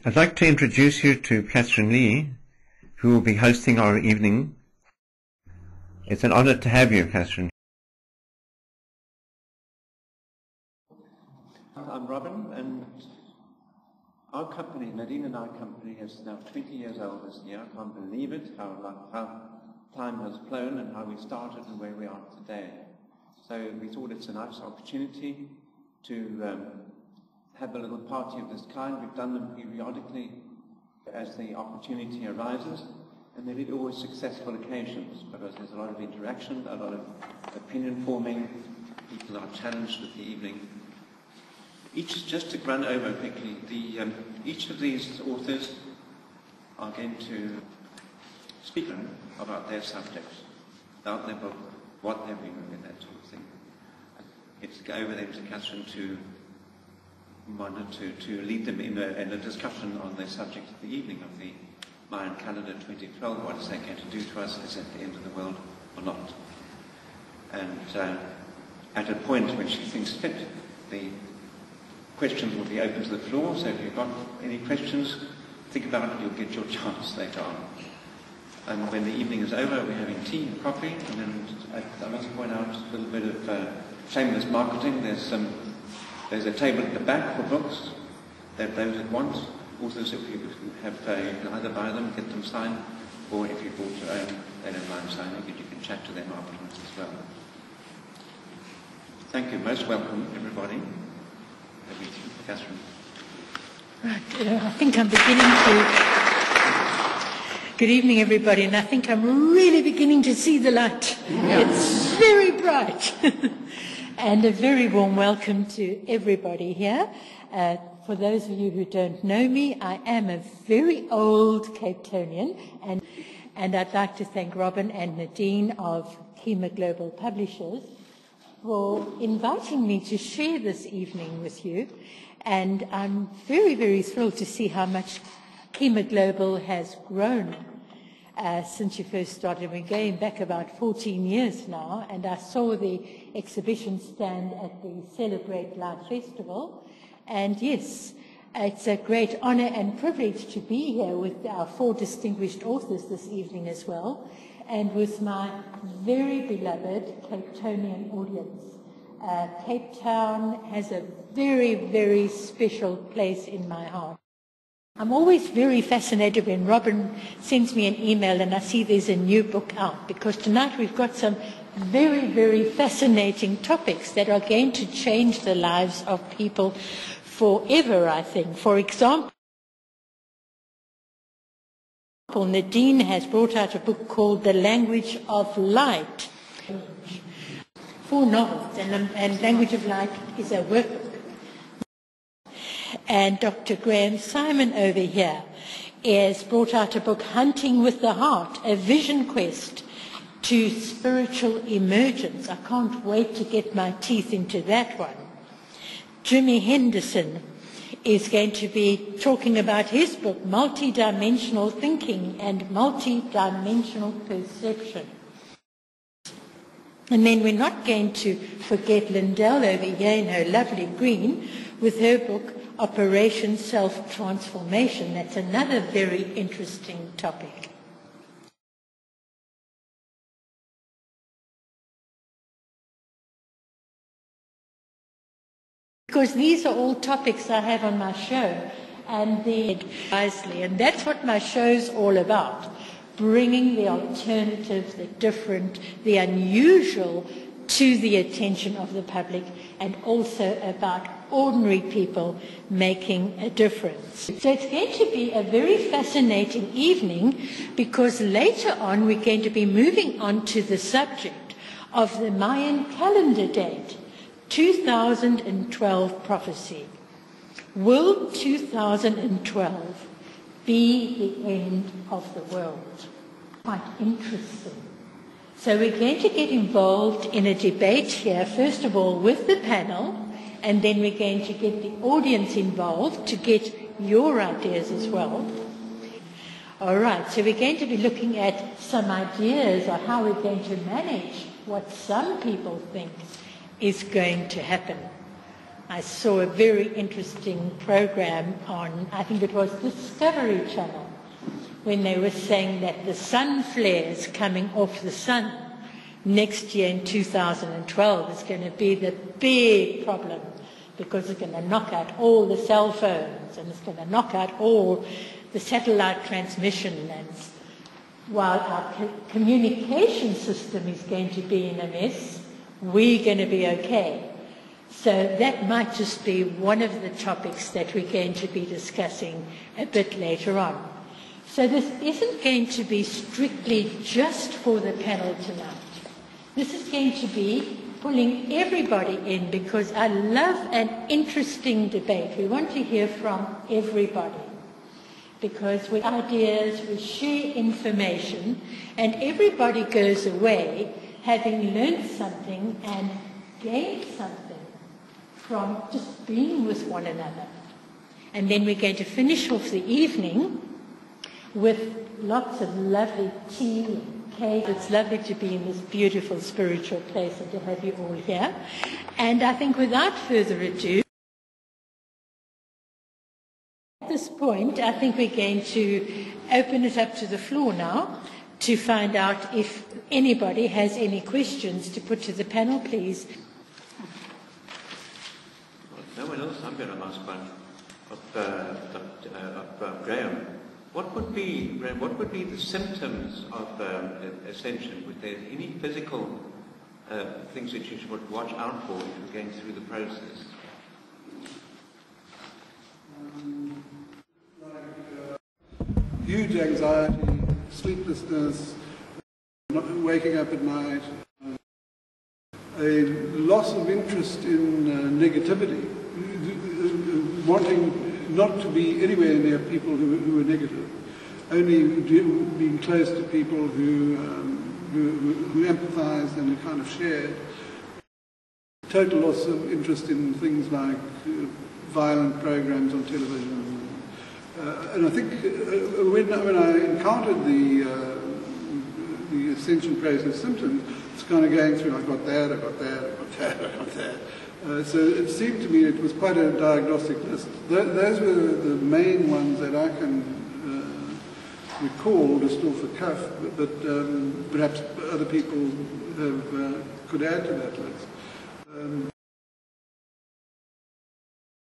I'd like to introduce you to Catherine Lee, who will be hosting our evening. It's an honor to have you, Catherine. I'm Robin, and our company, Nadine and our company, is now 20 years old this year. I can't believe it, how time has flown and how we started and where we are today. So we thought it's a nice opportunity to have a little party of this kind. We've done them periodically as the opportunity arises, and they're really always successful occasions because there's a lot of interaction, a lot of opinion forming, people are challenged with the evening. Just to run over quickly, each of these authors are going to speak about their subjects, about their book, what they're reading, and that sort of thing. It's over them to Catherine to lead them in a discussion on the subject of the evening of the Mayan Calendar 2012. What is that going to do to us? Is it the end of the world or not? And at a point when she thinks fit, the questions will be open to the floor, so if you've got any questions, think about it, you'll get your chance later on. And when the evening is over, we're having tea and coffee, and then I must point out a little bit of shameless marketing. There's a table at the back for books that those that want. Also, if you have, you can either buy them, get them signed, or if you bought your own, they don't mind signing, but you can chat to them afterwards as well. Thank you. Most welcome, everybody. Catherine. Right, I think I'm beginning to... Good evening, everybody, and I think I'm really beginning to see the light. Yeah. It's very bright. And a very warm welcome to everybody here. For those of you who don't know me, I am a very old Cape Townian, and I'd like to thank Robin and Nadine of Kima Global Publishers for inviting me to share this evening with you. And I'm very, very thrilled to see how much Kima Global has grown since you first started. We're going back about 14 years now, and I saw the exhibition stand at the Celebrate Life Festival. And yes, it's a great honor and privilege to be here with our 4 distinguished authors this evening as well, and with my very beloved Cape Townian audience. Cape Town has a very, very special place in my heart. I'm always very fascinated when Robin sends me an email and I see there's a new book out, because tonight we've got some very, very fascinating topics that are going to change the lives of people forever, I think. For example, Nadine has brought out a book called The Language of Light. 4 novels, and Language of Light is a workbook. And Dr. Saayman over here has brought out a book, Hunting with the Heart, a vision quest to spiritual emergence. I can't wait to get my teeth into that one. Jimmy Henderson is going to be talking about his book, Multidimensional Thinking and Multidimensional Perception. And then we're not going to forget Lyndel over here in her lovely green with her book, Operation Self-Transformation. That's another very interesting topic. Because these are all topics I have on my show, and they're wisely, and that's what my show's all about. Bringing the alternative, the different, the unusual to the attention of the public, and also about ordinary people making a difference. So it's going to be a very fascinating evening, because later on we're going to be moving on to the subject of the Mayan calendar date, 2012 prophecy. Will 2012 be the end of the world? Quite interesting. So we're going to get involved in a debate here, first of all with the panel, and then we're going to get the audience involved to get your ideas as well. All right, so we're going to be looking at some ideas on how we're going to manage what some people think is going to happen. I saw a very interesting program on, I think it was Discovery Channel, when they were saying that the sun flares coming off the sun next year in 2012 is going to be the big problem, because it's going to knock out all the cell phones and it's going to knock out all the satellite transmission. And while our communication system is going to be in a mess, we're going to be okay. So that might just be one of the topics that we're going to be discussing a bit later on. So this isn't going to be strictly just for the panel tonight. This is going to be pulling everybody in, because I love an interesting debate. We want to hear from everybody, because with ideas, we share information, and everybody goes away having learned something and gained something from just being with one another. And then we're going to finish off the evening with lots of lovely tea and cake. It's lovely to be in this beautiful spiritual place and to have you all here. And I think without further ado, at this point, I think we're going to open it up to the floor now to find out if anybody has any questions to put to the panel, please. No one else. I'm going to ask one of Graham. What would be the symptoms of ascension? Would there be any physical things that you should watch out for if you're going through the process? Huge anxiety, sleeplessness, not waking up at night, a loss of interest in negativity, wanting not to be anywhere near people who are negative, only being close to people who empathise and who kind of share. Total loss of interest in things like violent programs on television. And I think when I encountered the ascension process symptoms, it's kind of going through, I got that, I got that, I got that, I got that. So it seemed to me it was quite a diagnostic list. Those were the main ones that I can recall just off the cuff, but perhaps other people could add to that list.